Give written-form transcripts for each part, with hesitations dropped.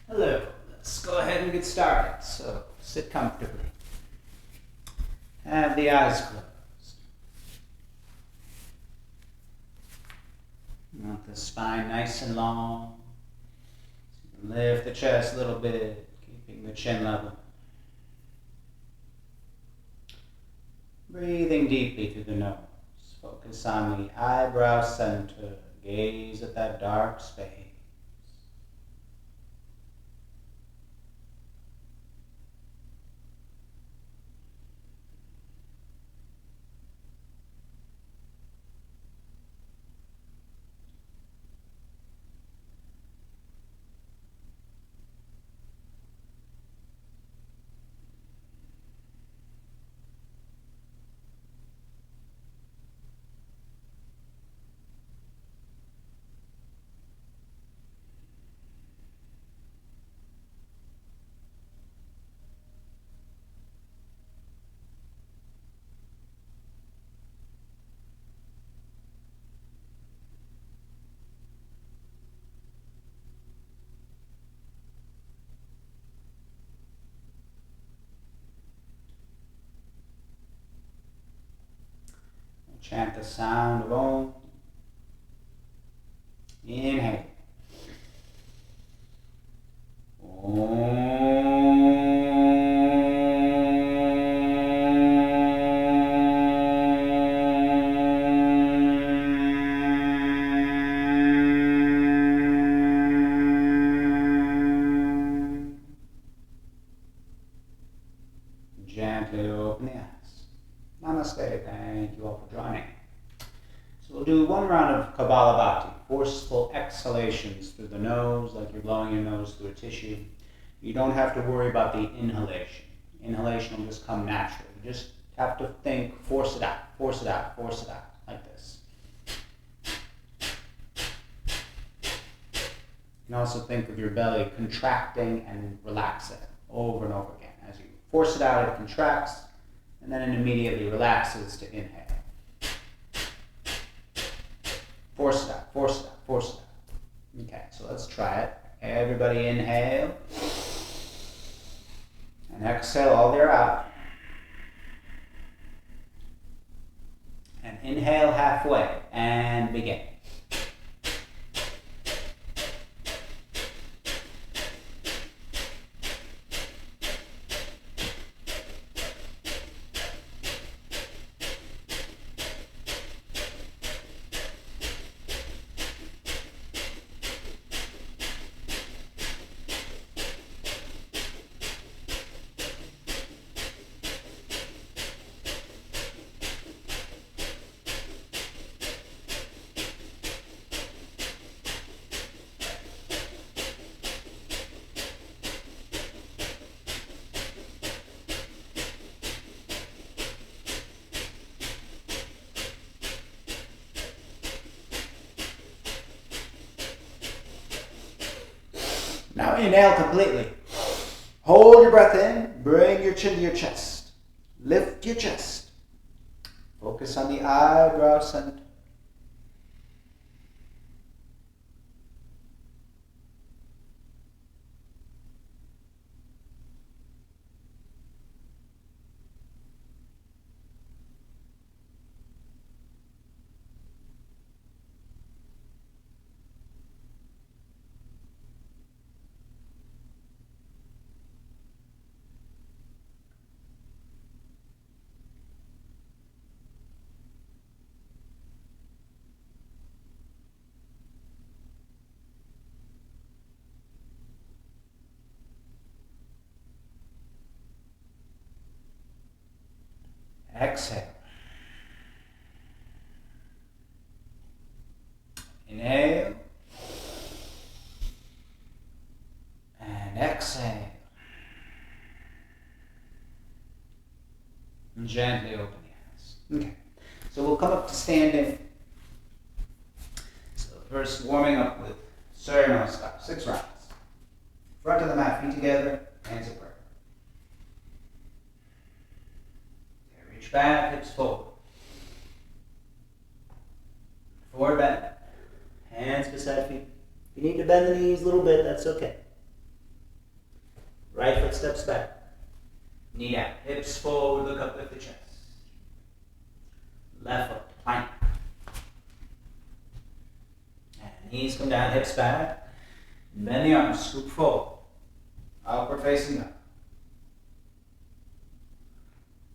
Hello, let's go ahead and get started. So sit comfortably. Have the eyes closed. Want the spine nice and long. Lift the chest a little bit, keeping the chin level. Breathing deeply through the nose. Focus on the eyebrow center. Gaze at that dark space. Chant the sound of Om. Inhale. Gently open the eyes. Namaste. Thank you all for joining. So we'll do one round of Kapalabhati, forceful exhalations through the nose, like you're blowing your nose through a tissue. You don't have to worry about the inhalation. Inhalation will just come naturally. You just have to think, force it out, force it out, force it out, like this. You can also think of your belly contracting and relaxing over and over again. As you force it out, it contracts, and then it immediately relaxes to inhale. Force it out, force it out, force it out. Okay, so let's try it. Everybody inhale. And exhale all the air out. And inhale halfway. And begin. Now inhale completely. Hold your breath in. Bring your chin to your chest. Lift your chest. Focus on the eyebrow center. Exhale. Inhale. And exhale. And gently open the eyes. Okay. So we'll come up to standing. So first warming up with Surya Namaskar. 6 rounds. Front of the mat, feet together, hands at prayer. Reach back, hips forward. Forward bend. Hands beside feet. If you need to bend the knees a little bit, that's okay. Right foot steps back. Knee down. Hips forward, look up, lift the chest. Left foot, plank. And knees come down, hips back. Bend the arms, scoop forward. Upward facing dog.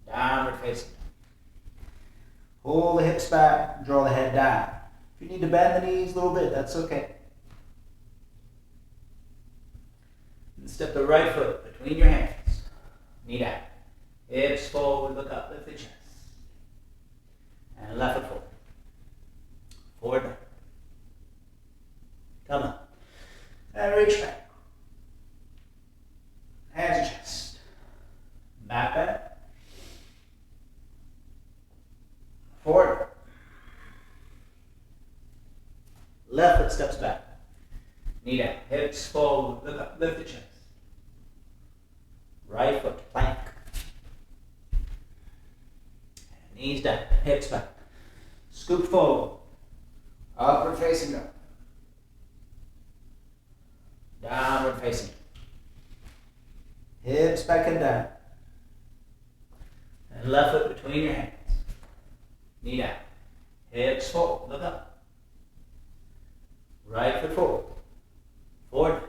Downward facing dog. Pull the hips back, draw the head down. If you need to bend the knees a little bit, that's okay. And step the right foot between your hands. Knee down. Hips forward, look up, lift the chest. And left foot forward. Forward bend. Come on. And reach back. Hands to chest. Back bend. Forward. Left foot steps back. Knee down. Hips forward. Look up. Lift the chest. Right foot. Plank. And knees down. Hips back. Scoop forward. Upward facing dog. Downward facing. Hips back and down. And left foot between your hands. Knee down. Hips forward. Look up. Right foot forward. Forward.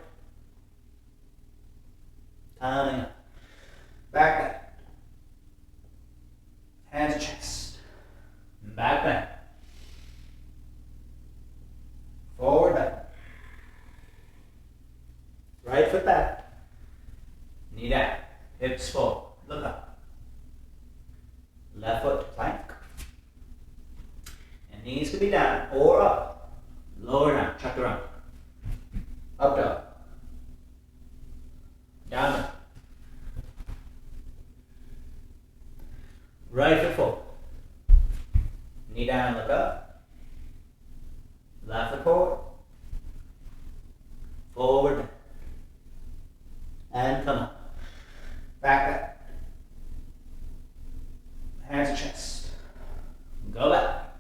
Coming up. Back bend. Hands to chest. Back bend. Forward bend. Right foot back. Knee down. Hips forward. Look up. Left foot plank. And knees can be down or up. Lower down. Chaturanga. Up dog. Down dog. Right foot forward. Knee down, look up. Left foot forward. Forward bend. And come up. Back bend. Hands to chest. Go back.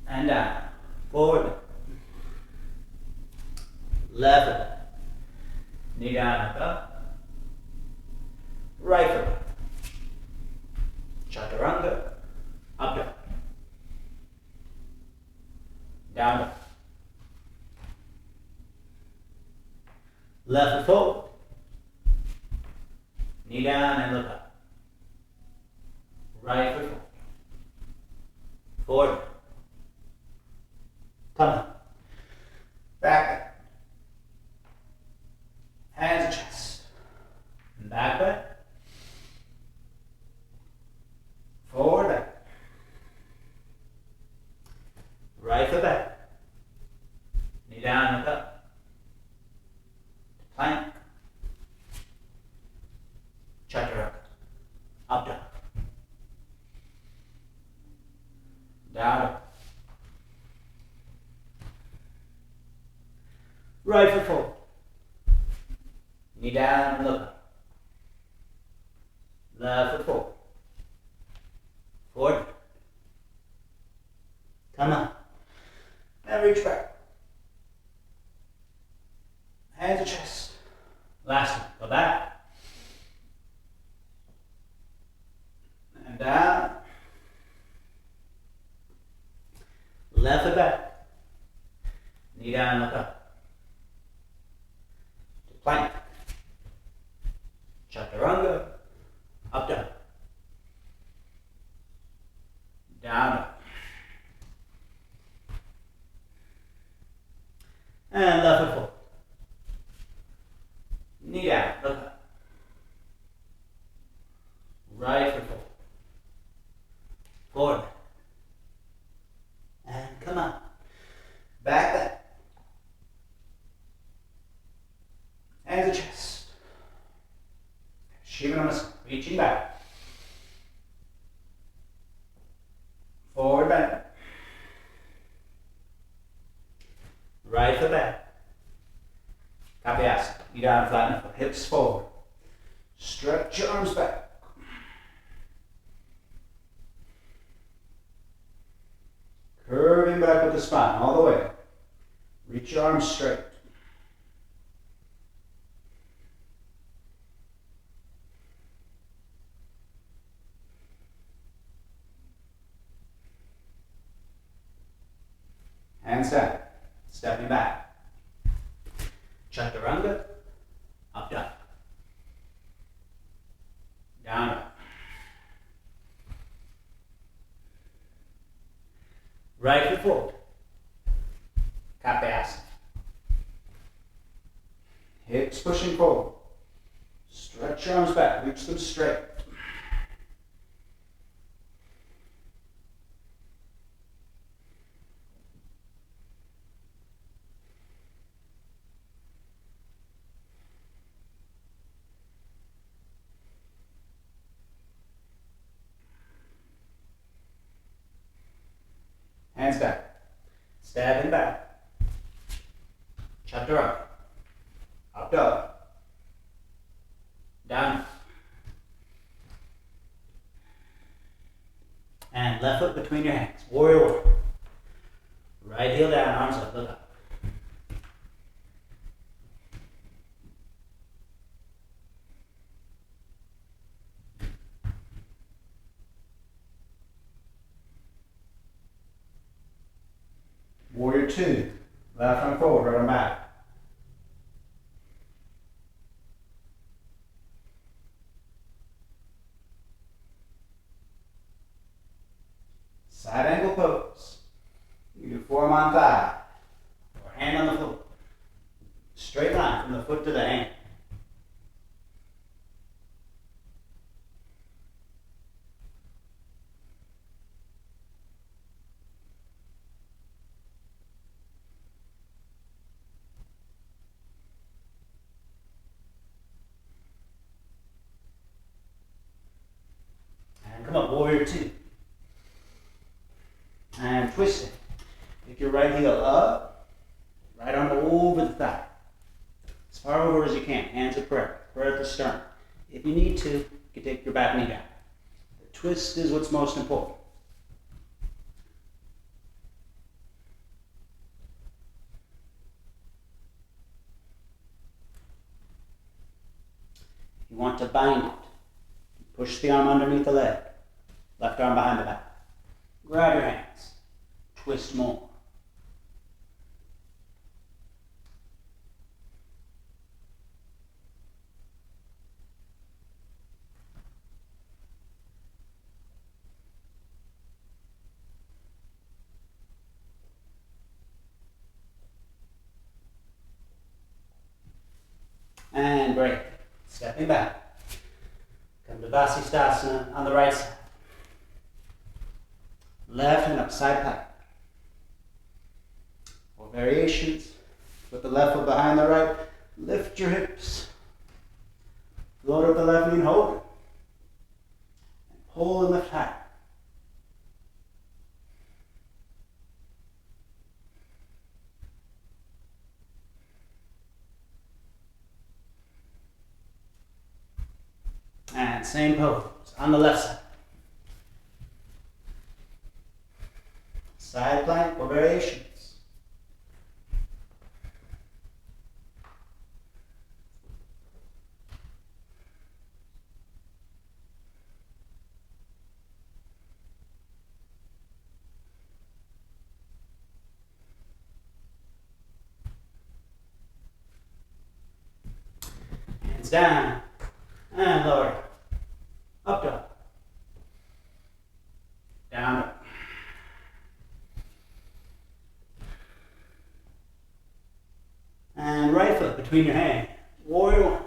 And down. Forward bend. Left foot bend. Knee down, look up. Right foot bend. Chaturanga. Up dog. Down dog. Left foot forward. Knee down and look up. Right foot forward. Forward. Come up. Back bend. Hands to chest. Back bend. Forward bend. Right foot back. Knee down, look up. Plank. Chaturanga. Up dog. Down dog. Right foot forward. Knee down and look up. Left foot forward. Forward. Come on. And reach back. Hands to chest. Last one. Go back. And down. Left foot back. Knee down, look up. To plank. Chaturanga. Up dog. Down dog. And left foot forward. Knee down, look up. Right foot forward. Forward. And come up. Back bend. Hands to chest. Shiva Namaskar. Reaching back. Forward bend. Right foot back. Kapyasana. Knee down, flatten the foot. Hips forward. Stretch your arms back. Curving back with the spine all the way. Reach your arms straight. Hands down. Stepping back. Chaturanga. Up, down. Down, up. Right foot forward. Kapasana. Hips pushing forward. Stretch your arms back. Reach them straight. Hands back. Stepping back. Chaturanga. Up dog. Down. And left foot between your hands. Warrior one. Right heel down, arms up, look up. Warrior two. Left arm forward, right arm back. Side angle pose. You do forearm on thigh or hand on the floor. Straight line from the foot to the hand. And come up, warrior two. And twist it. Take your right heel up, right arm over the thigh. As far over as you can. Hands at prayer. Prayer at the sternum. If you need to, you can take your back knee down. The twist is what's most important. You want to bind it. Push the arm underneath the leg. Left arm behind the back. Grab your hands. Twist more. And break. Stepping back. Come to Vasisthasana on the right side. Left and up, side plank. Or variations. Put the left foot behind the right. Lift your hips. Float up the left knee and hold it. And pull and lift high. And same pose on the left side. Side plank or variations. Hands down and lower. Up dog. Down dog. And right foot between your hands. Warrior one.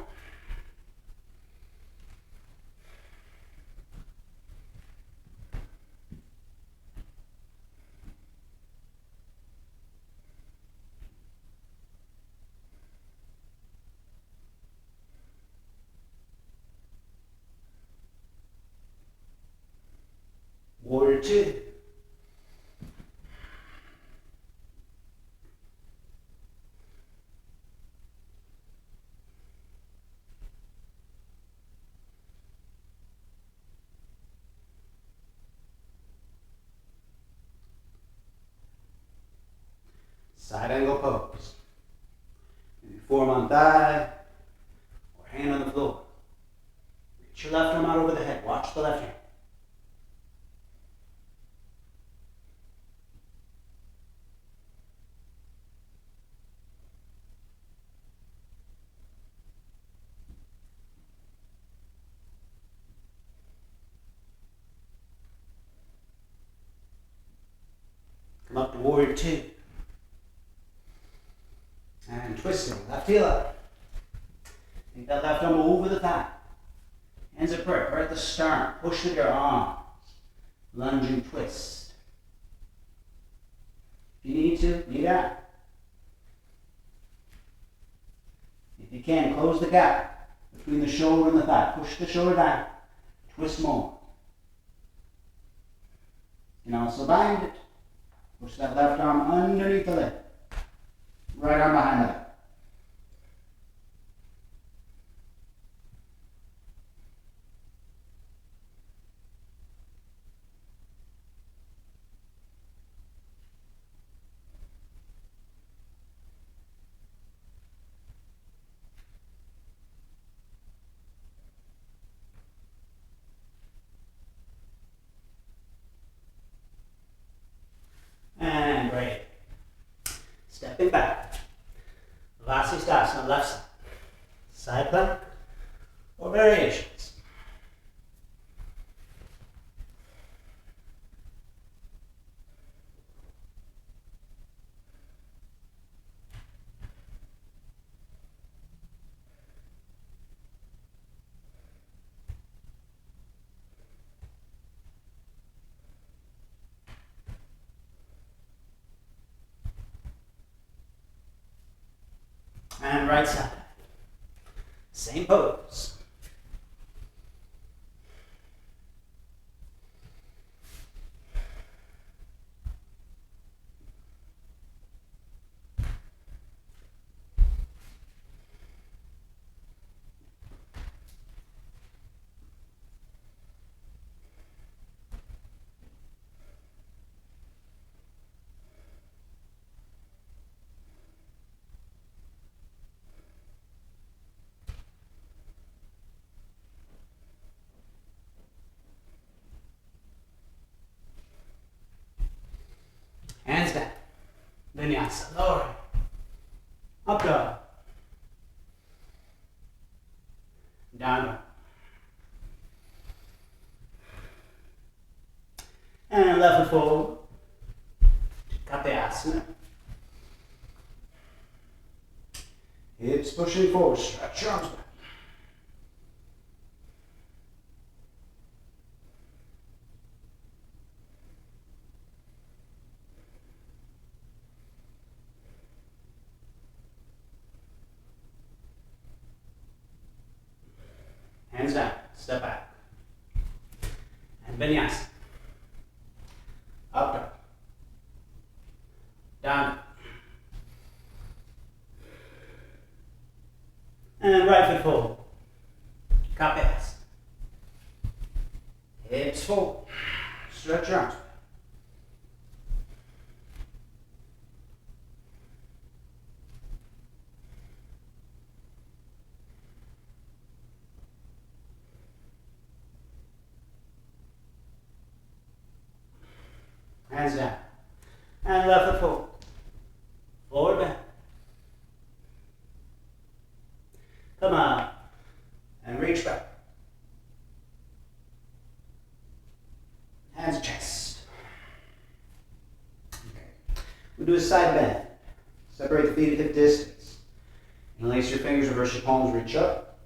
Warrior two. Side angle pose. Maybe forearm on thigh or hand on the floor. Reach your left arm out over the head. Watch the left hand. Come up to warrior two. And twisting, left heel up. Take that left arm over the thigh. Hands at prayer, right at the sternum. Push with your arms. Lunge and twist. If you need to, knee down. If you can, close the gap between the shoulder and the thigh. Push the shoulder down. Twist more. You can also bind it. Push that left arm underneath the leg. Right arm behind the leg. And great. Stepping back. Vasisthasana, left side. Side plank or variations. And right side. Same pose. Hands down. Vinyasa. Lower. Up dog. Down dog. And left foot forward. Kapayasana. Hips pushing forward. Stretch your arms back. Hands down, step back. And vinyasa. Up dog. Down. And right foot forward. Kapayasana. Hips forward. Stretch your arms. Hands down. And left foot forward. Forward bend. Come on. And reach back. Hands chest. Okay. We'll do a side bend. Separate the feet at hip distance. Interlace your fingers, reverse your palms, reach up.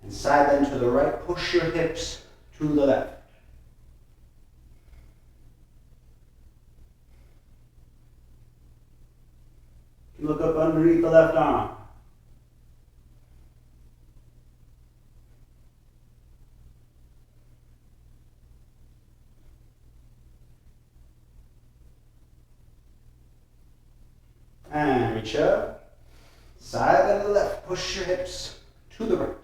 And side bend to the right. Push your hips to the left. Look up underneath the left arm. And reach up. Side and the left. Push your hips to the right.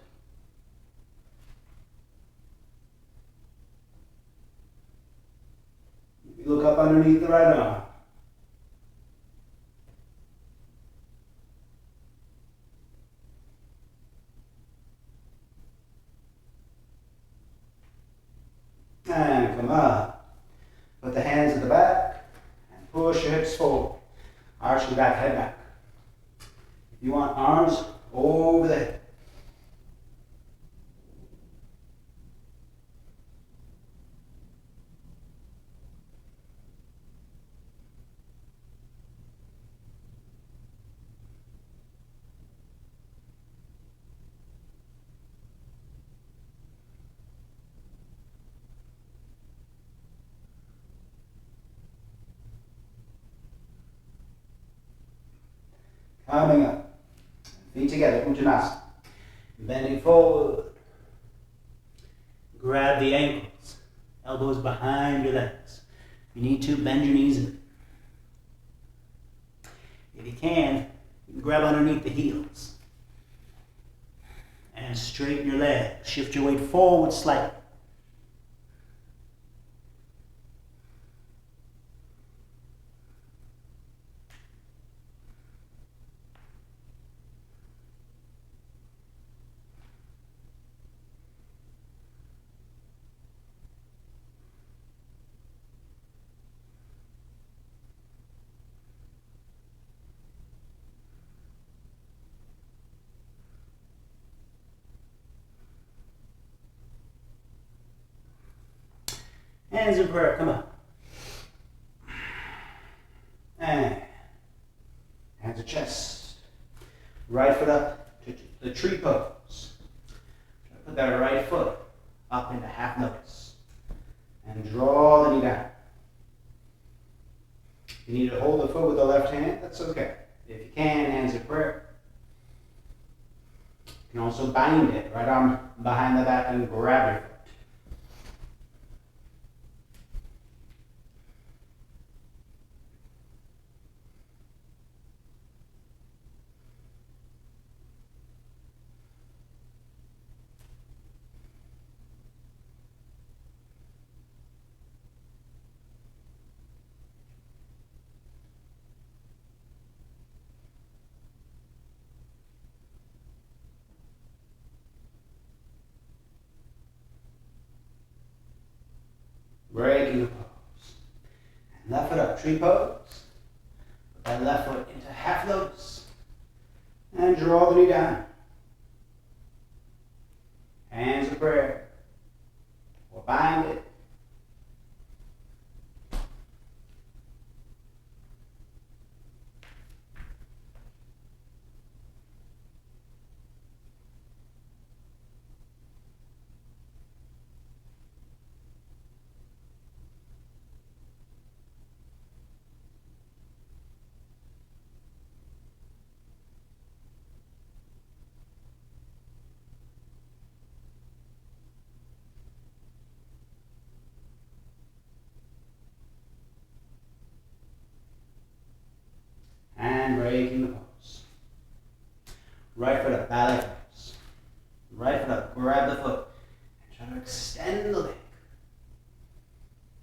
You look up underneath the right arm. And come up. Put the hands at the back and push your hips forward. Arch your back, head back. If you want arms over the head. Coming up. Feet together, Uttanasana. Bending forward. Grab the ankles. Elbows behind your legs. If you need to, bend your knees a bit. If you can grab underneath the heels. And straighten your legs. Shift your weight forward slightly. Hands in prayer, come on. And hands to chest. Right foot up to the tree pose. Put that right foot up into half lotus. And draw the knee down. If you need to hold the foot with the left hand, that's okay. If you can, hands in prayer. You can also bind it, right arm behind the back and grab your foot. Breaking the pose. And left foot up, tree pose. Put that left foot into half lotus. And draw the knee down. Hands of prayer. Or bind it. And breaking the pose. Right foot up, ballet pose. Right foot up, grab the foot. And try to extend the leg.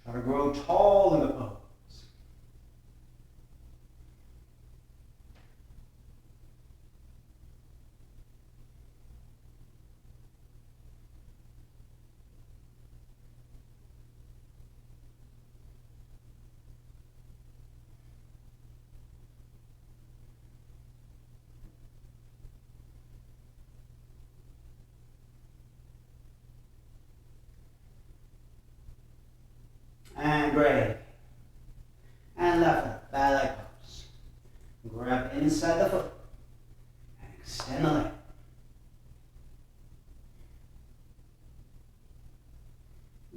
Try to grow tall in the pose. And break. And left foot, ballet pose. Grab inside the foot. And extend the leg.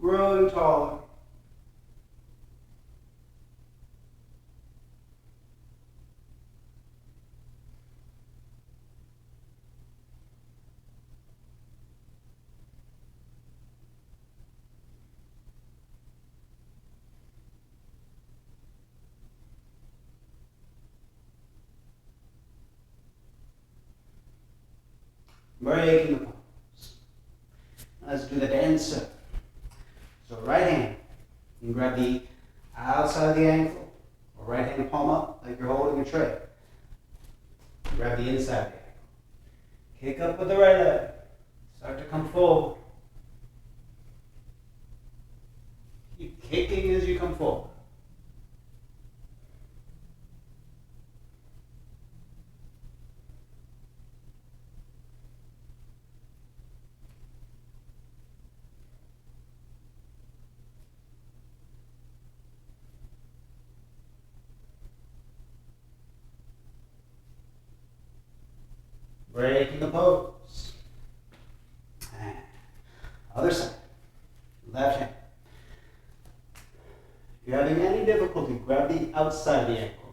Growing taller. Breaking the pose. Let's do the dancer. So right hand, you can grab the outside of the ankle, or right hand palm up like you're holding a tray. Grab the inside of the ankle. Kick up with the right leg. Start to come forward. Keep kicking as you come forward. Breaking the pose. And other side. Left hand. If you're having any difficulty, grab the outside of the ankle.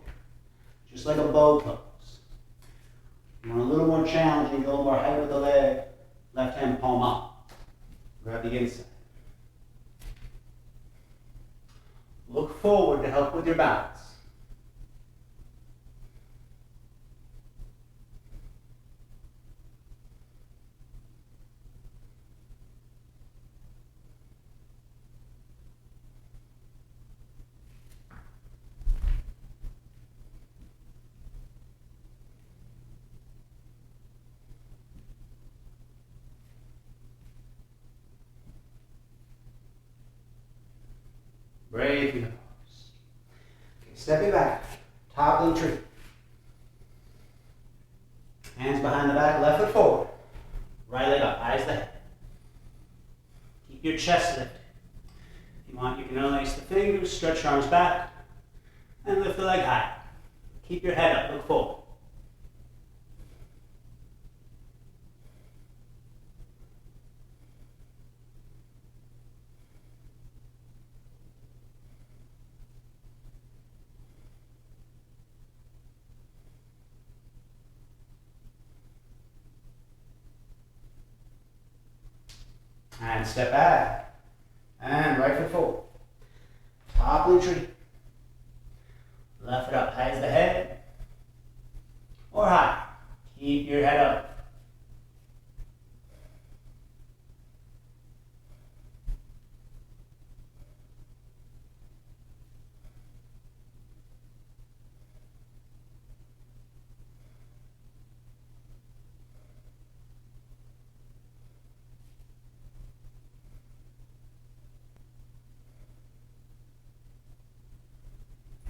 Just like a bow pose. You want a little more challenging, go a little more height with the leg. Left hand palm up. Grab the inside. Look forward to help with your balance. Brave through the pose. Okay, stepping back, toppling tree. Hands behind the back, left foot forward. Right leg up, eyes the head. Keep your chest lifted. If you want, you can unlace the fingers, stretch your arms back, and lift the leg high. Keep your head up, look forward. And step back. And right foot forward. Toppling tree. Left foot up, high as the head. Or high. Keep your head up.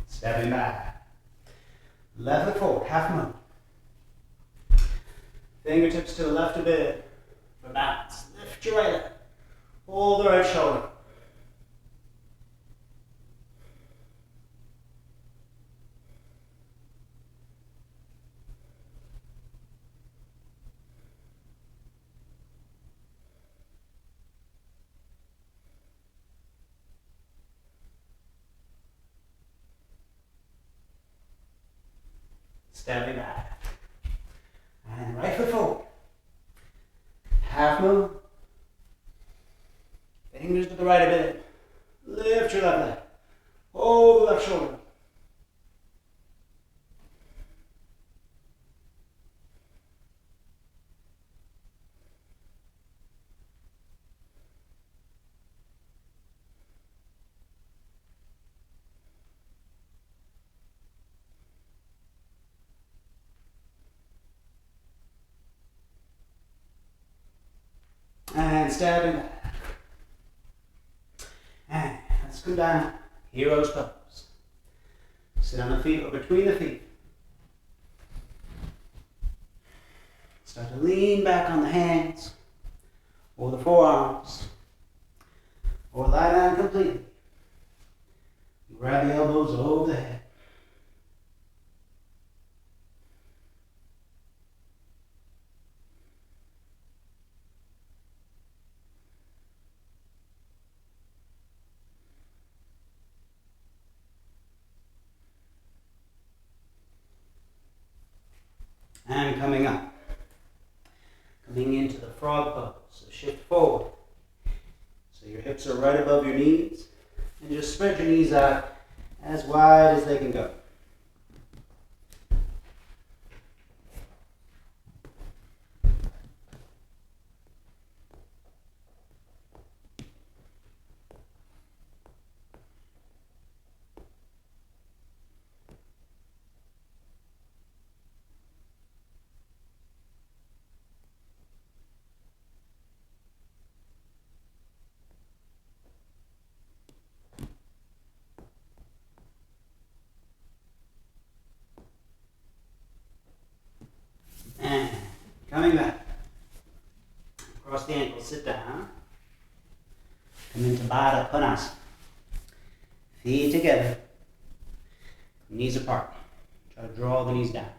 Stepping back. Left foot forward, half moon. Fingertips to the left a bit for balance. Lift your right leg. Hold the right shoulder. Stepping back. And right foot forward. Half moon. Fingers to the right a bit. Lift your left leg. Hold the left shoulder. And stepping back. And let's come down. Hero's pose. Sit on the feet or between the feet. Start to lean back on the hands or the forearms. Or lie down completely. Grab the elbows over the head. And coming up. Coming into the frog pose. So shift forward. So your hips are right above your knees. And just spread your knees out as wide as they can go. And coming back. Cross the ankles, sit down. Come into Baddha Konasana. Feet together. Knees apart. Try to draw the knees down.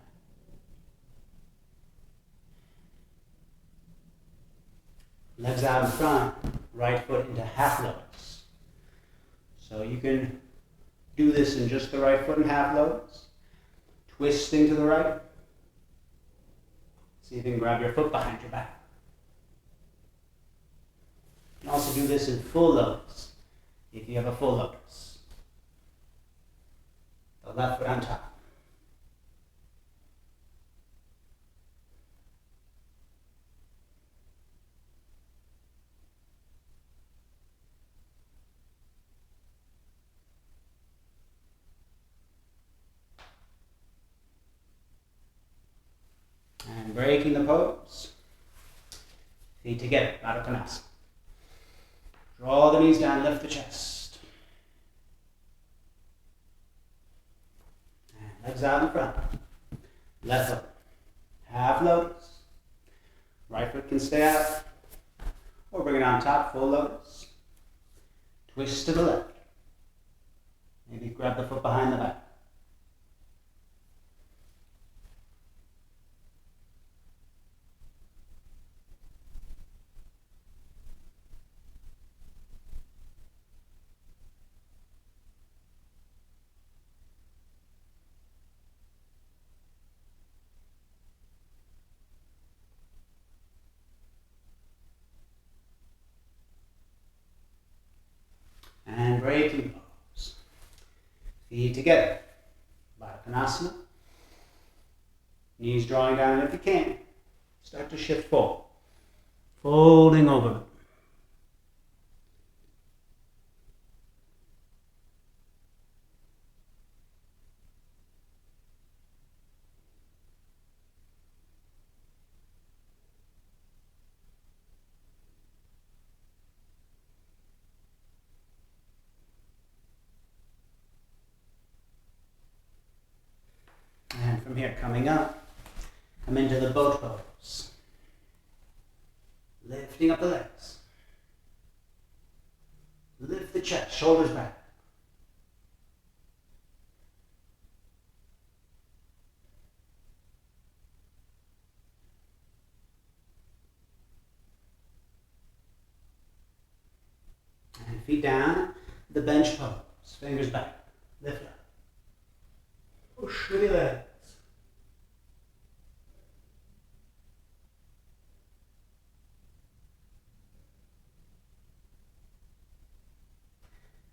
Legs out in front. Right foot into half lotus. So you can do this in just the right foot in half lotus. Twisting to the right. See if you can grab your foot behind your back. You can also do this in full lotus, if you have a full lotus. The left foot on top. And breaking the pose. Feet together, Baddha Konasana. Draw the knees down, lift the chest. And legs out in front. Left foot. Half lotus. Right foot can stay out. Or bring it on top, full lotus. Twist to the left. Maybe grab the foot behind the back. And breaking pose. Feet together. Baddha Konasana. Knees drawing down if you can. Start to shift forward. Folding over. And from here, coming up, come into the boat pose. Lifting up the legs. Lift the chest, shoulders back. And feet down, the bench pose. Fingers back. Lift up. Push with your legs.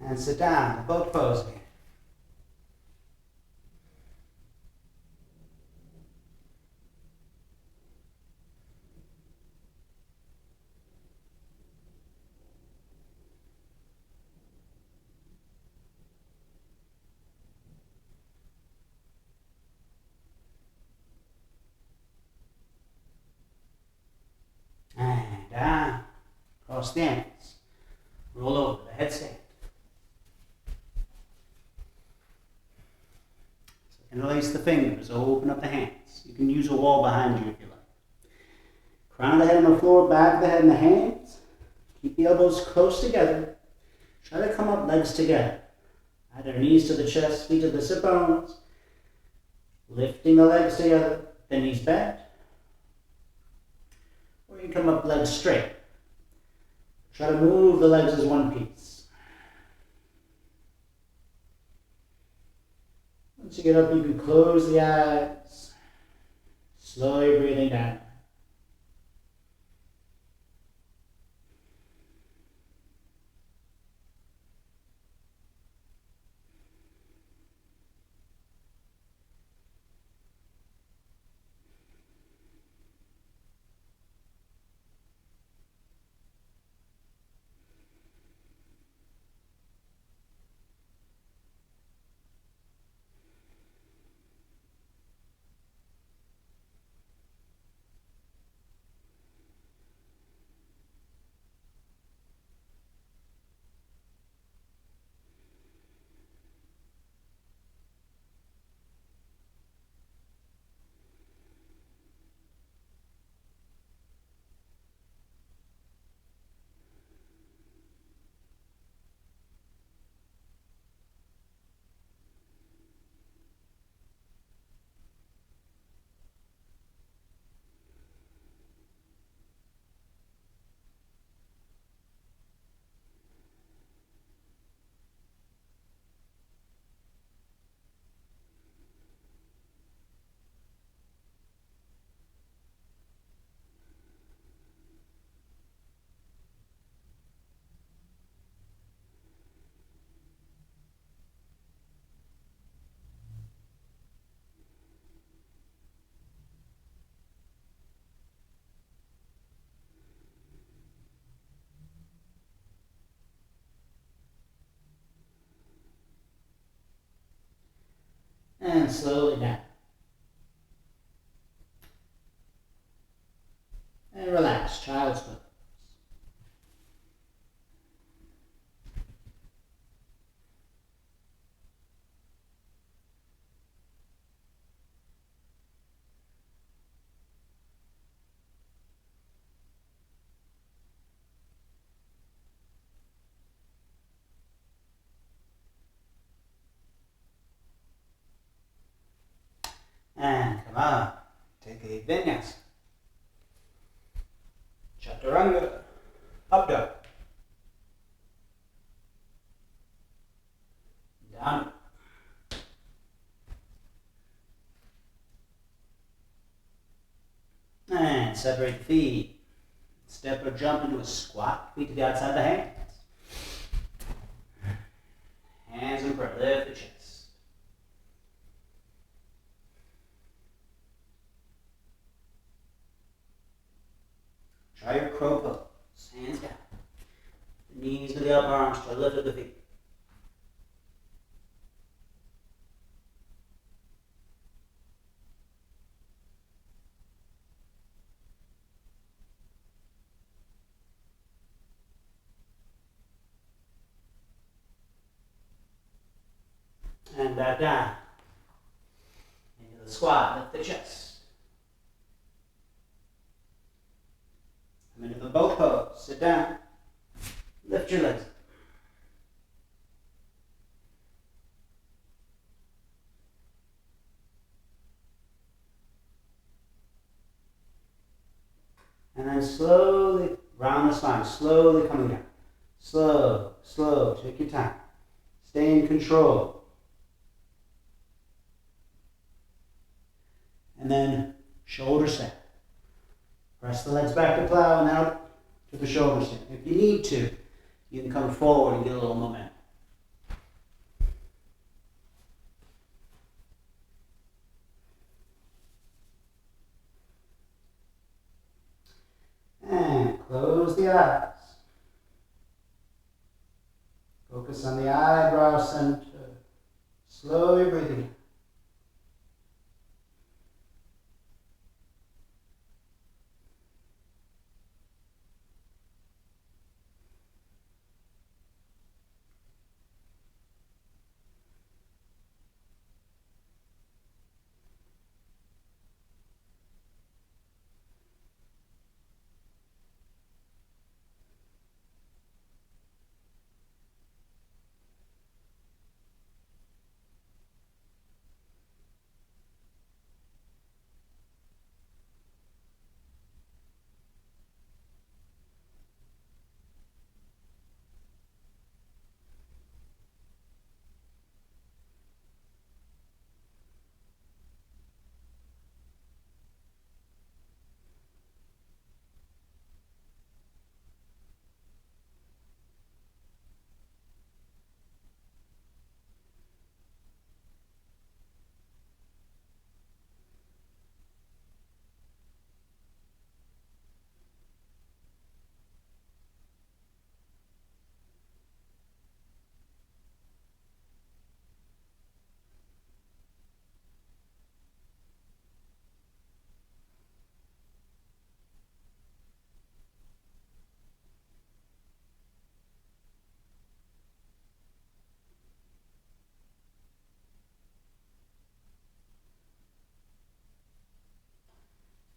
And sit down, the boat pose again. And down, cross the ankles. Roll over, the headstand. And release the fingers, open up the hands. You can use a wall behind you if you like. Crown of the head on the floor, back of the head in the hands. Keep the elbows close together. Try to come up, legs together. Either knees to the chest, feet to the sit bones. Lifting the legs together, the knees bent. Or you can come up, legs straight. Try to move the legs as one piece. Once you get up, you can close the eyes, slowly breathing down. slowly down. And relax, child's pose. And come on, take a vinyasa. Chaturanga, up dog. Down. And separate the feet. Step or jump into a squat, feet to the outside of the hands. Hands in prayer, lift the chest. Try your crow pose, hands down. The knees to the upper arms, try to lift up the feet. And back down. Into the squat, lift the chest. Come into the boat pose, sit down. Lift your legs. And then slowly round the spine, slowly coming down. Slow, slow, take your time. Stay in control. And then shoulder stand. Press the legs back to plow and out to the shoulder stand. If you need to, you can come forward and get a little momentum. And close the eyes. Focus on the eyebrow center. Slowly breathing.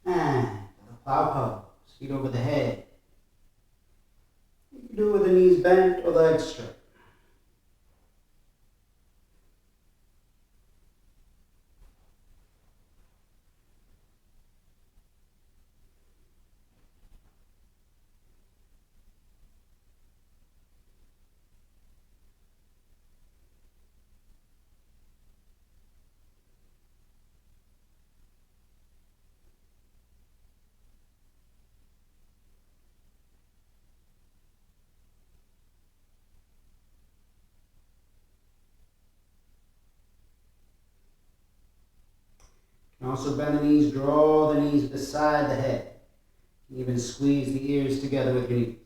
And the plow pose, feet over the head. You can do it with the knees bent or legs straight. You can also bend the knees, draw the knees beside the head. You can even squeeze the ears together with your knees.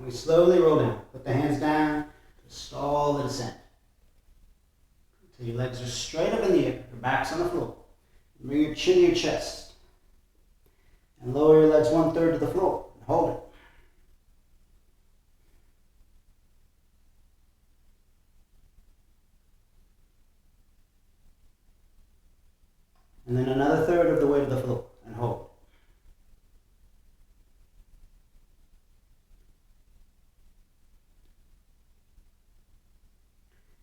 We slowly roll down. Put the hands down to stall the descent. Until your legs are straight up in the air, your back's on the floor. Bring your chin to your chest. And lower your legs 1/3 to the floor. And hold it. And then another 1/3 of the way to the floor. And hold.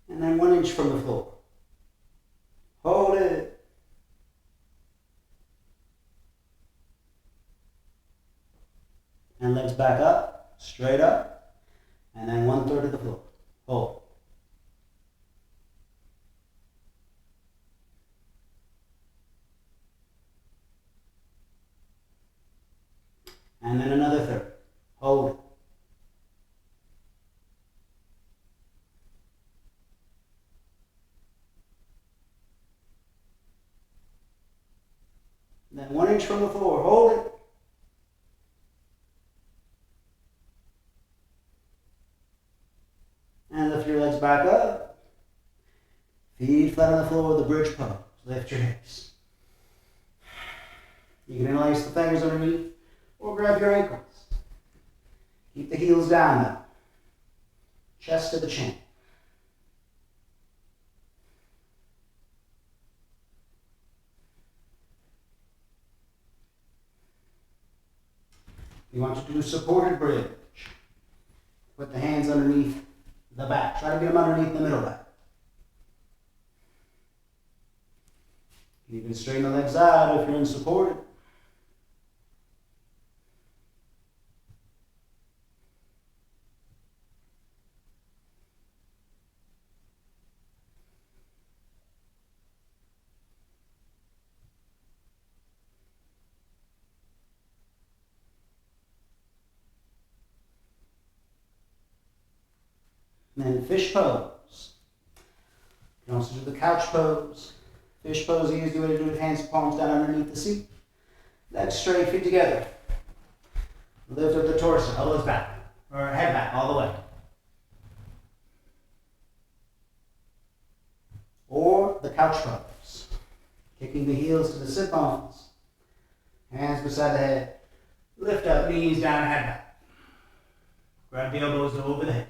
And then 1 inch from the floor. Hold it. And legs back up, straight up. And then 1/3 of the floor. Hold. And then another 1/3. Hold it. Then 1 inch from the floor. Hold it. And lift your legs back up. Feet flat on the floor with the bridge pose. Lift your hips. You can interlace the fingers underneath or grab your ankles. Keep the heels down though. Chest to the chin. You want to do supported bridge. Put the hands underneath the back. Try to get them underneath the middle back. You can straighten the legs out if you're in supported. And then fish pose. You can also do the couch pose. Fish pose, the easy way to do it, hands, palms down underneath the seat. Legs straight, feet together. Lift up the torso, elbows back, or head back all the way. Or the couch pose. Kicking the heels to the sit bones. Hands beside the head. Lift up, knees down, head back. Grab the elbows over the head.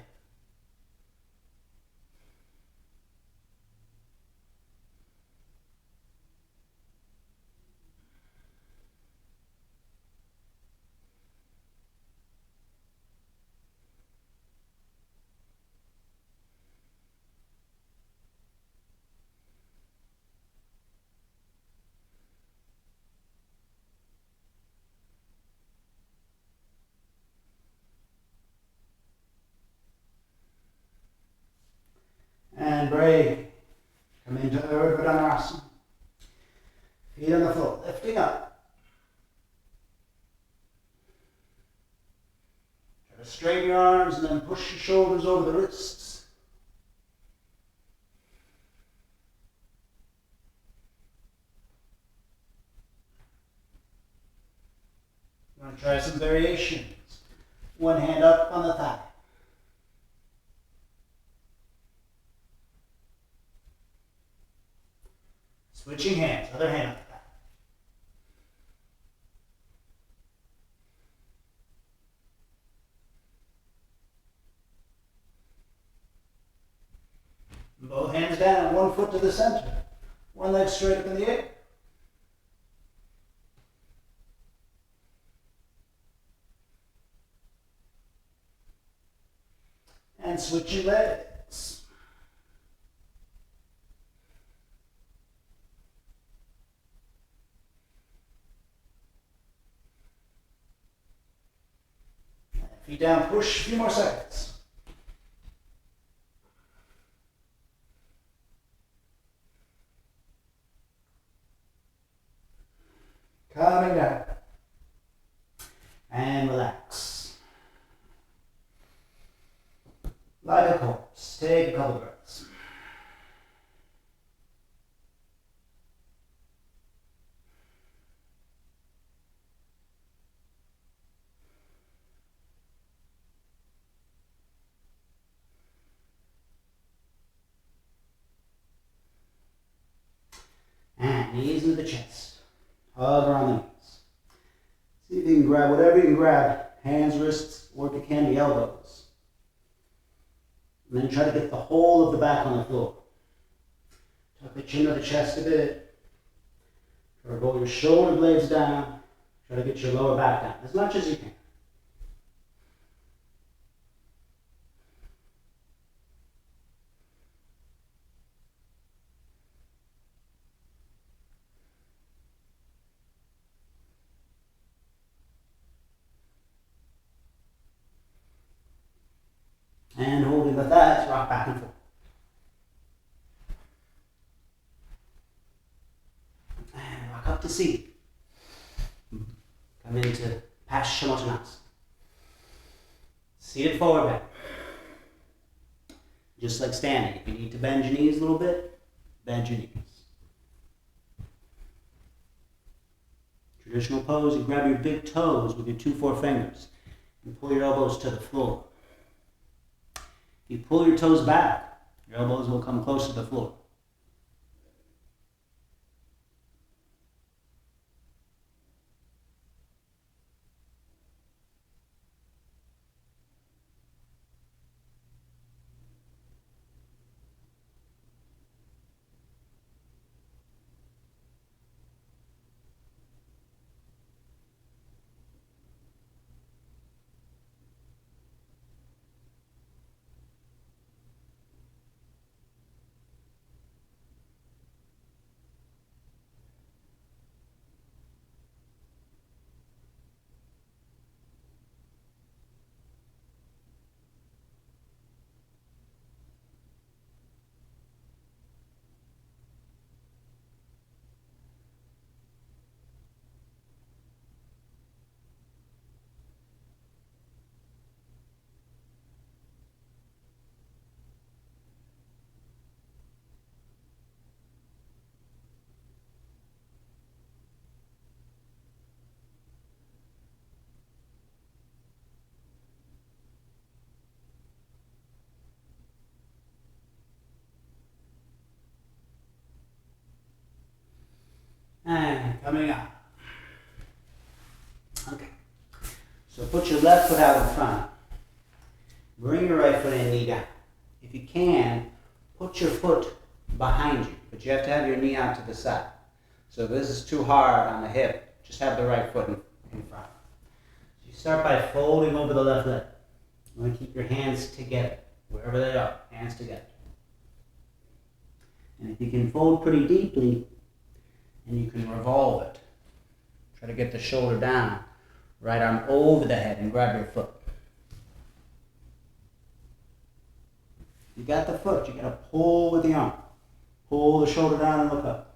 And break. Come into Urdhva Dhanurasana. Feet on the floor, lifting up. Try to straighten your arms and then push your shoulders over the wrists. You want to try some variations. One hand up on the thigh. Switching hands, other hand up the thigh. Both hands down, 1 foot to the center. One leg straight up in the air. And switching legs. Feet down, push, a few more seconds. Calming down. And relax. Like a corpse. Take a couple breaths. knees into the chest. Hug around the knees. See if you can grab whatever you can grab. Hands, wrists, or if you can, the elbows. And then try to get the whole of the back on the floor. Tuck the chin to the chest a bit. Try to roll your shoulder blades down. Try to get your lower back down as much as you can. And holding the thighs, rock back and forth. And rock up to seated. Come into Paschimottanasana. Seated forward bend. Just like standing. If you need to bend your knees a little bit, bend your knees. Traditional pose, you grab your big toes with your 2 forefingers and pull your elbows to the floor. If you pull your toes back, your elbows will come close to the floor. And coming up. Okay. So put your left foot out in front. Bring your right foot in, knee down. If you can, put your foot behind you, but you have to have your knee out to the side. So if this is too hard on the hip, just have the right foot in front. So you start by folding over the left leg. You want to keep your hands together, wherever they are, hands together. And if you can fold pretty deeply, and you can revolve it. Try to get the shoulder down, right arm over the head and grab your foot. You got the foot, you got to pull with the arm. Pull the shoulder down and look up.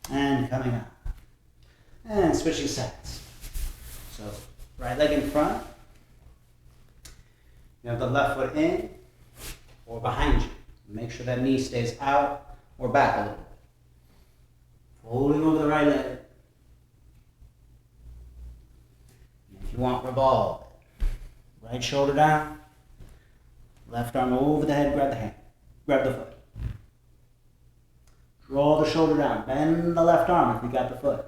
And coming up. And switching sides. So, right leg in front. You have the left foot in or behind you. Make sure that knee stays out or back a little bit. Folding over the right leg. And if you want, revolve. Right shoulder down. Left arm over the head, grab the hand. Grab the foot. Draw the shoulder down. Bend the left arm if you got the foot.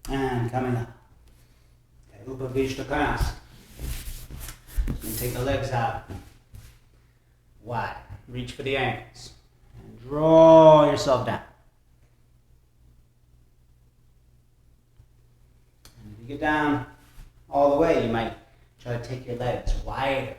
And coming up. Okay, Upavishta Konasana. So you take the legs out. wide. Reach for the ankles. And draw yourself down. And if you get down all the way, you might try to take your legs wider.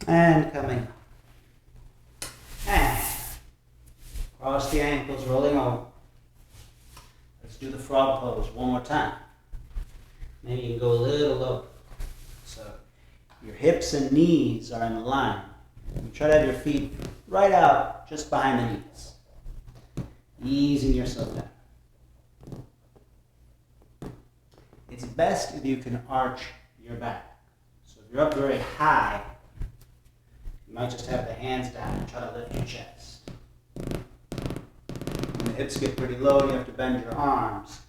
And coming up. And cross the ankles, rolling over. Let's do the frog pose one more time. Maybe you can go a little lower. So your hips and knees are in line. You try to have your feet right out just behind the knees. Easing yourself down. It's best if you can arch your back. So if you're up very high, you might just have the hands down and try to lift your chest. When the hips get pretty low, you have to bend your arms.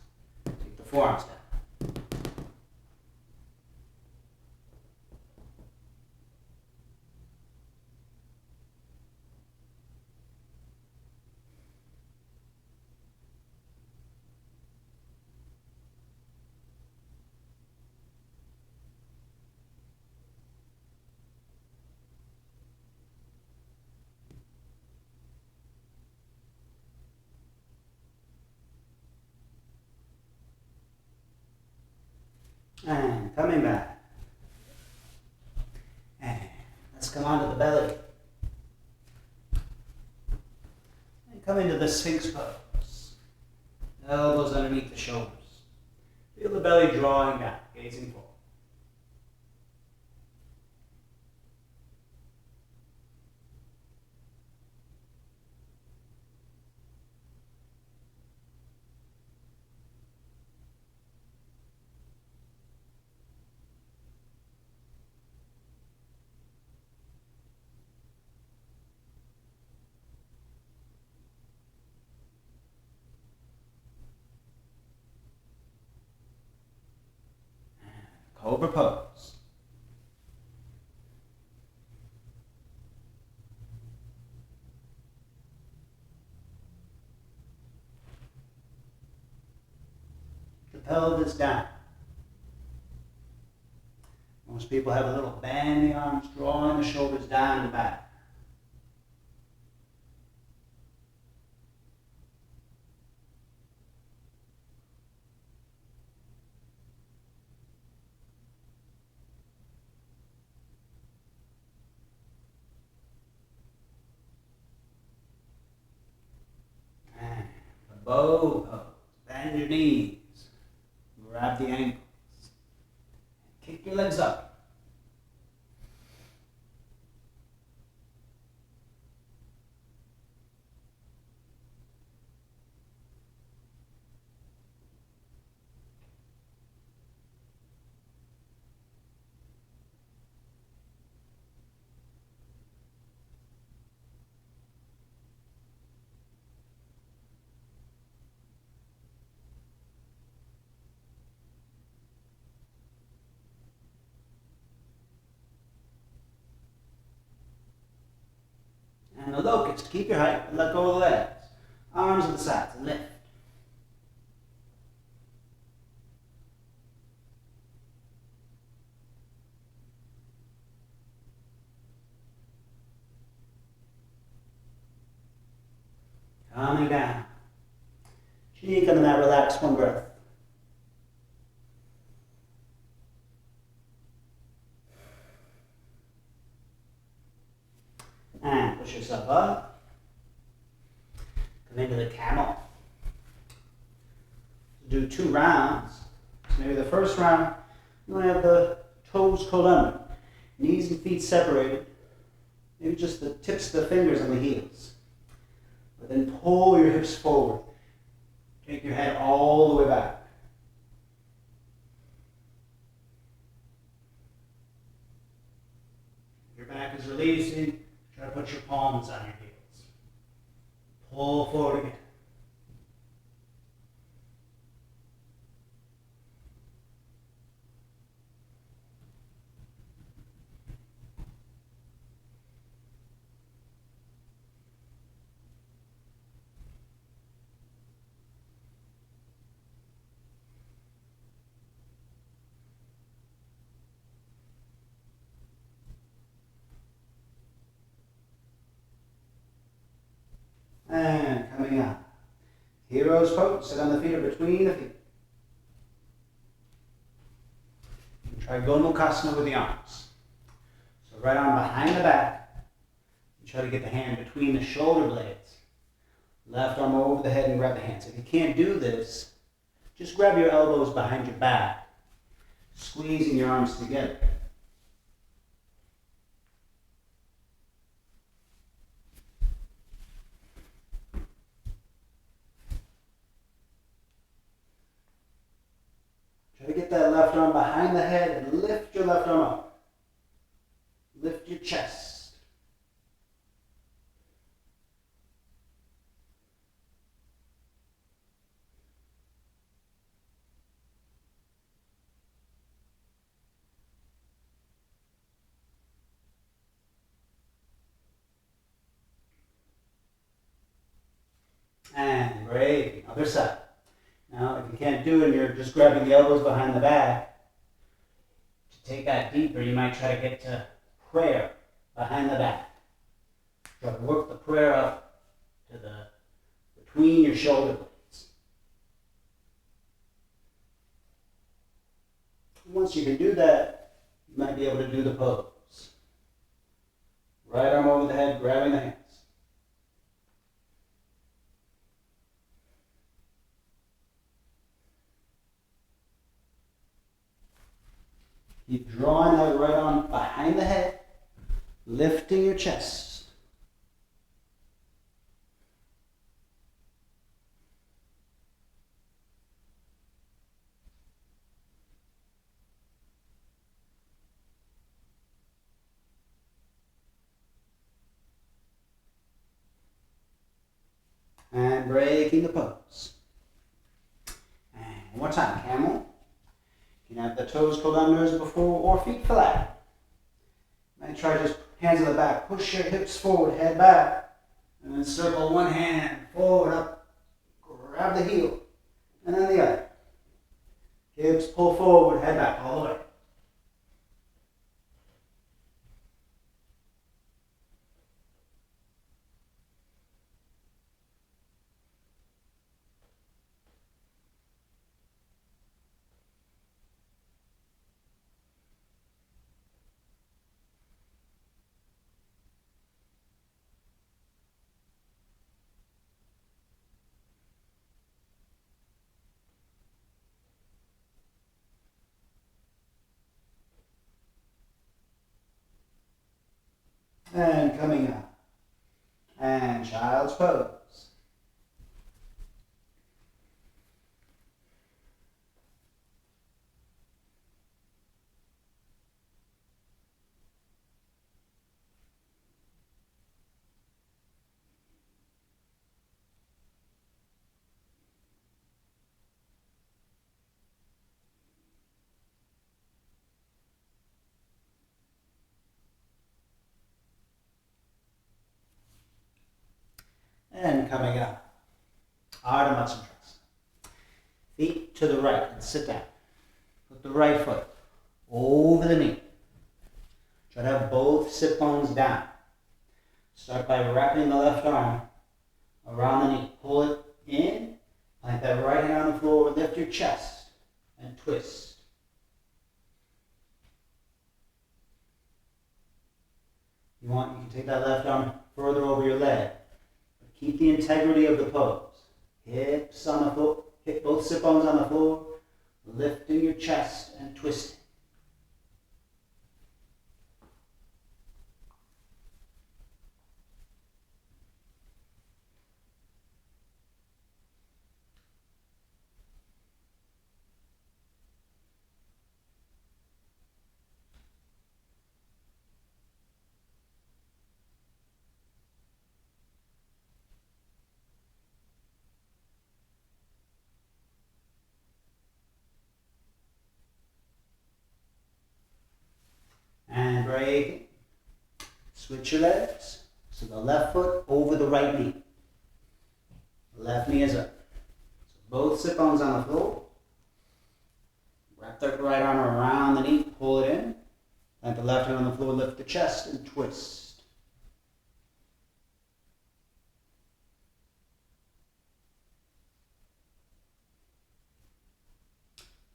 Take the forearms down. And coming back. And let's come onto the belly. And come into the Sphinx pose. Elbows underneath the shoulders. Feel the belly drawing down, gazing forward. Cobra pose. The pelvis down. Most people have a little bend in the arms, drawing the shoulders down and back. Bow pose. Bend your knees. Grab the ankles. Kick your legs up. And the locust, keep your height, and let go of the legs. Arms to the sides, and lift. Coming down. Cheek under that, relax one breath. And push yourself up. Come into the camel. So do 2 rounds. So maybe the first round, you want to have the toes curled under, knees and feet separated, maybe just the tips of the fingers on the heels. But then pull your hips forward. Take your head all the way back. Your back is releasing. Try to put your palms on your heels. Pull forward again. And coming up. Hero's pose. Sit on the feet or between the feet. And try Gomukhasana with the arms. So right arm behind the back. And try to get the hand between the shoulder blades. Left arm over the head and grab the hands. If you can't do this, just grab your elbows behind your back, squeezing your arms together. Try to get that left arm behind the head and lift your left arm up. Lift your chest. And break. Other side. Now, if you can't do it and you're just grabbing the elbows behind the back, to take that deeper, you might try to get to prayer behind the back. Try to work the prayer up to the between your shoulder blades. Once you can do that, you might be able to do the pose. Right arm over the head, grabbing the hands. Keep drawing that right arm behind the head, lifting your chest. And breaking the pose. And one more time, camel. You can have the toes curled under as before or feet flat. And try just hands on the back. Push your hips forward, head back. And then circle one hand forward, up. Grab the heel. And then the other. Hips pull forward, head back all the way. And coming up. And child's pose. And coming up, Ardha Matsyendrasana. Feet to the right and sit down. Put the right foot over the knee. Try to have both sit bones down. Start by wrapping the left arm around the knee. Pull it in, plant that right hand on the floor, lift your chest, and twist. You can take that left arm further over your leg. Keep the integrity of the pose. Hips on the Hit both sit bones on the floor, lifting your chest and twisting. And break. Switch your legs. So the left foot over the right knee. Left knee is up. So both sit bones on the floor. Wrap the right arm around the knee, pull it in. Let the left hand on the floor, lift the chest and twist.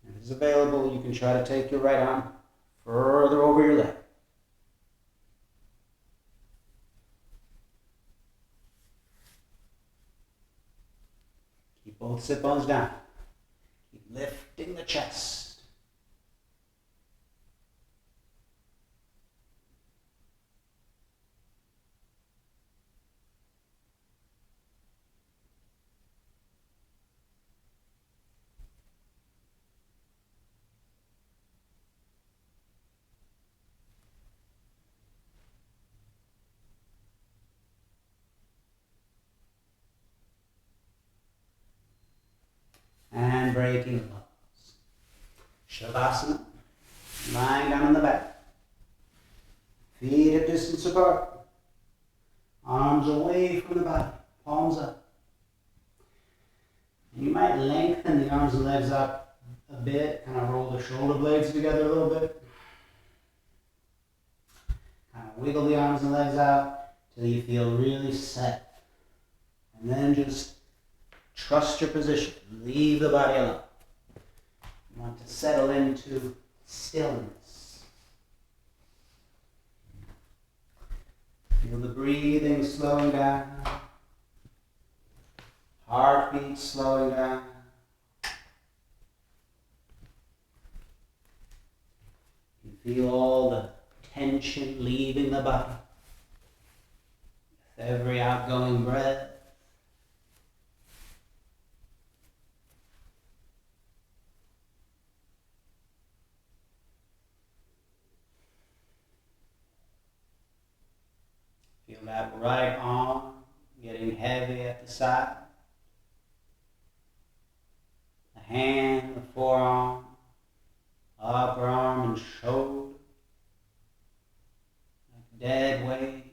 If it's available, you can try to take your right arm further over your leg. Keep both sit bones down. Keep lifting the chest. And breaking the pause. Shavasana. Lying down on the back. Feet hip distance apart. Arms away from the body. Palms up. And you might lengthen the arms and legs up a bit. Kind of roll the shoulder blades together a little bit. Kind of wiggle the arms and legs out till you feel really set. And then just trust your position. Leave the body alone. You want to settle into stillness. Feel the breathing slowing down. Heartbeat slowing down. You feel all the tension leaving the body. With every outgoing breath. Feel that right arm getting heavy at the side. The hand, the forearm, upper arm and shoulder. Like dead weight.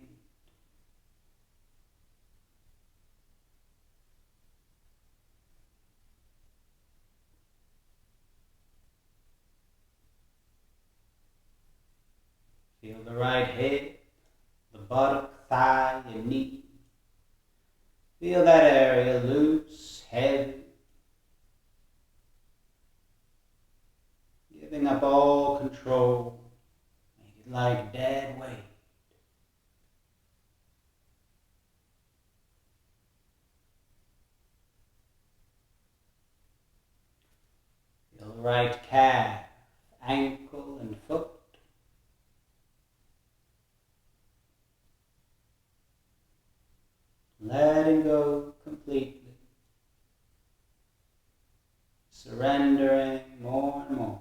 Feel the right hip, the buttock, thigh, your knee. Feel that area loose, heavy. Giving up all control. Make it like dead weight. Feel the right calf, ankle, and foot. Letting go completely. Surrendering more and more.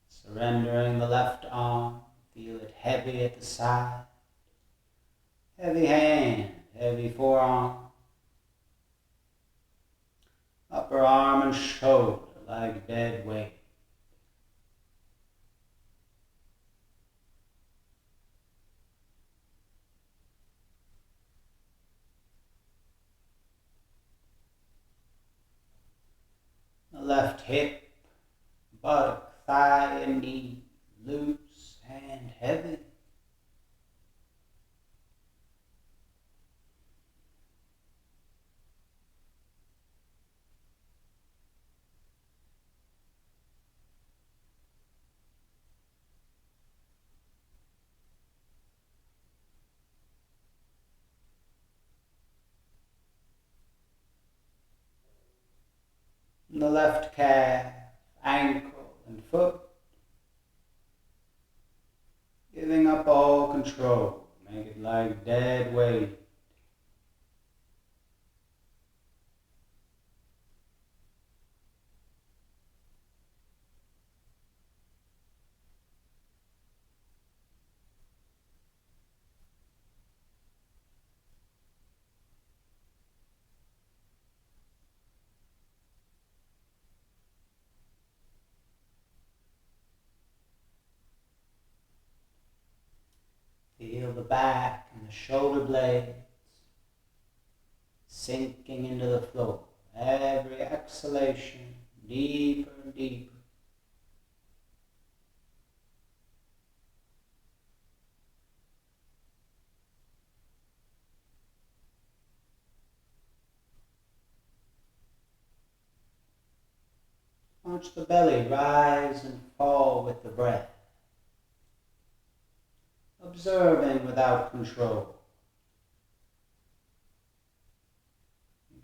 Surrendering the left arm. Feel it heavy at the side. Heavy hand, heavy forearm. Upper arm and shoulder like dead weight. The left hip, buttock, thigh, and knee loose and heavy. from the left calf, ankle, and foot. Giving up all control. Make it like dead weight. Feel the back and the shoulder blades sinking into the floor. Every exhalation, deeper and deeper. Watch the belly rise and fall with the breath. Observing without control.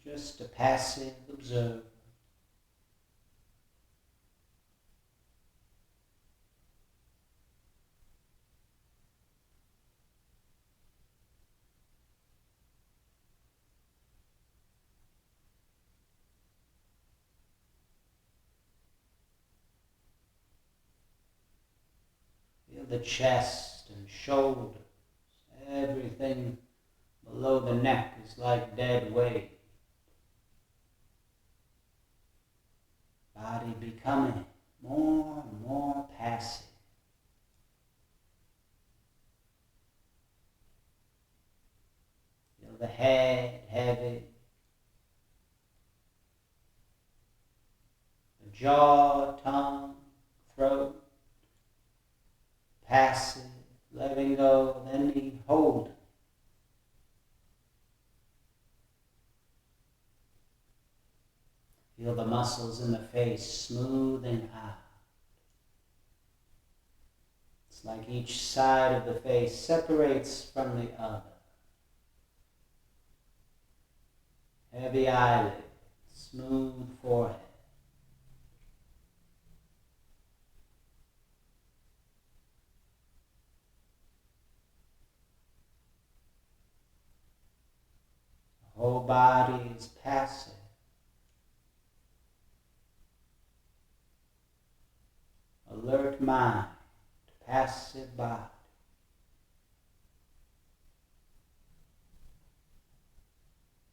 Just a passive observer. Feel the chest and shoulders. Everything below the neck is like dead weight. Body becoming more and more passive. Feel the head heavy. The jaw, tongue, throat. Passive, letting go of any hold. Feel the muscles in the face smoothing out. It's like each side of the face separates from the other. Heavy eyelids, smooth forehead. The whole body is passive. Alert mind, passive body.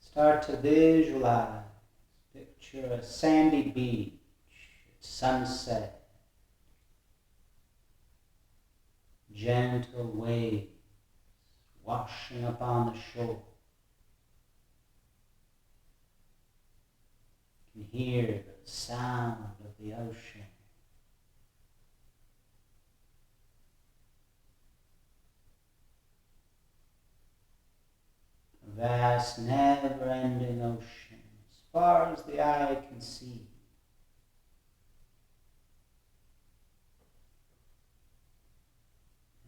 Start to visualize, picture a sandy beach at sunset, gentle waves washing upon the shore. You can hear the sound of the ocean. A vast, never-ending ocean, as far as the eye can see.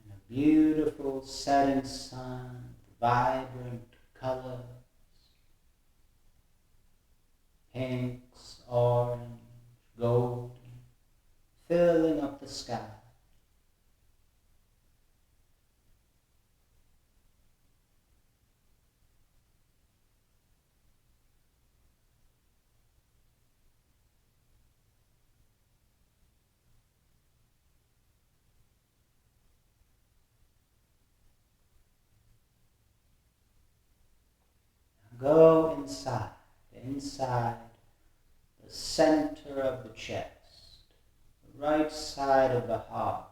And a beautiful setting sun, vibrant colors, pinks, orange, golden, filling up the sky. Go inside the center of the chest, the right side of the heart,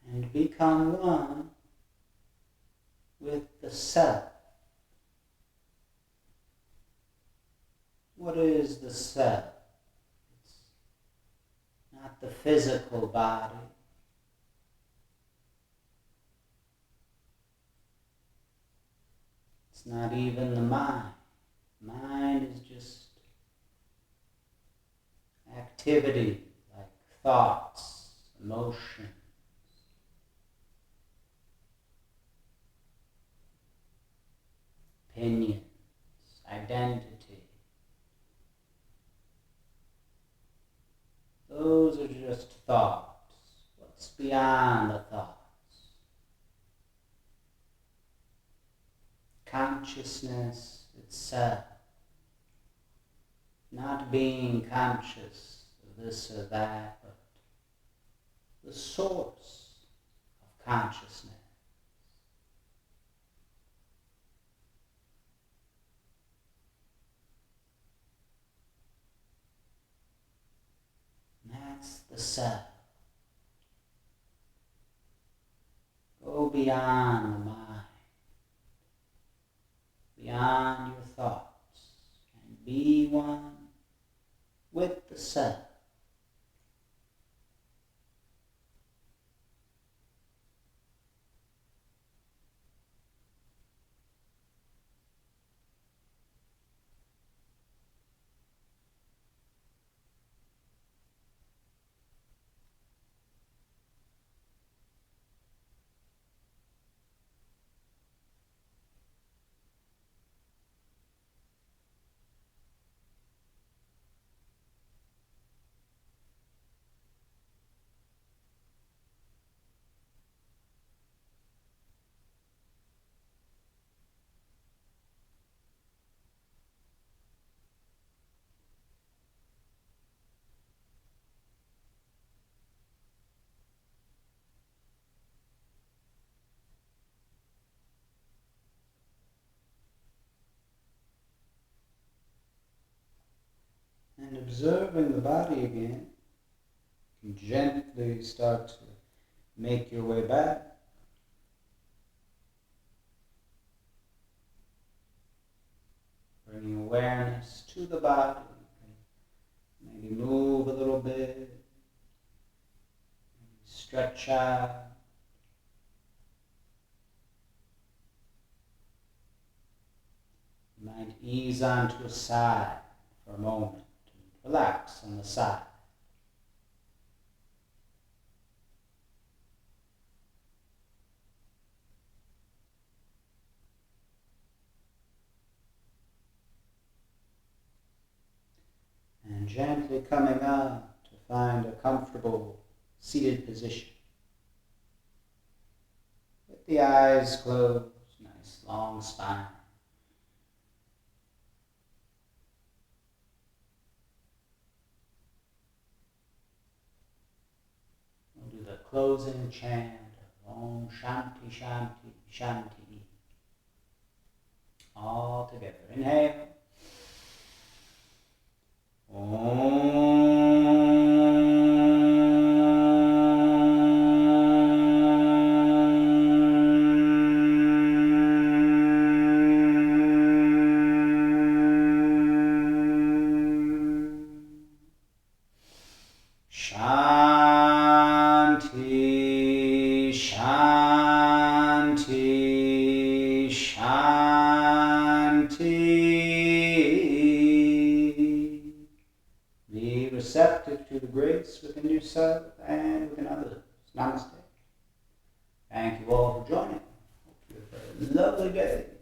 and become one with the self. What is the self? It's not the physical body. It's not even the mind. Mind is just activity like thoughts, emotions, opinions, identity. Those are just thoughts. What's beyond the thoughts? Consciousness itself. Not being conscious of this or that, but the source of consciousness. And that's the self. Go beyond the mind, beyond your thoughts, and be one with the self. And observing the body again, you can gently start to make your way back. Bringing awareness to the body. Maybe move a little bit. Maybe stretch out. You might ease onto a side for a moment. Relax on the side. And gently coming up to find a comfortable seated position. With the eyes closed, nice long spine. We'll do the closing chant of Om Shanti Shanti Shanti. All together. Inhale. Shanti, Shanti, Shanti. Be receptive to the grace within yourself and within others. Namaste. Thank you all for joining. Hope you have a lovely day.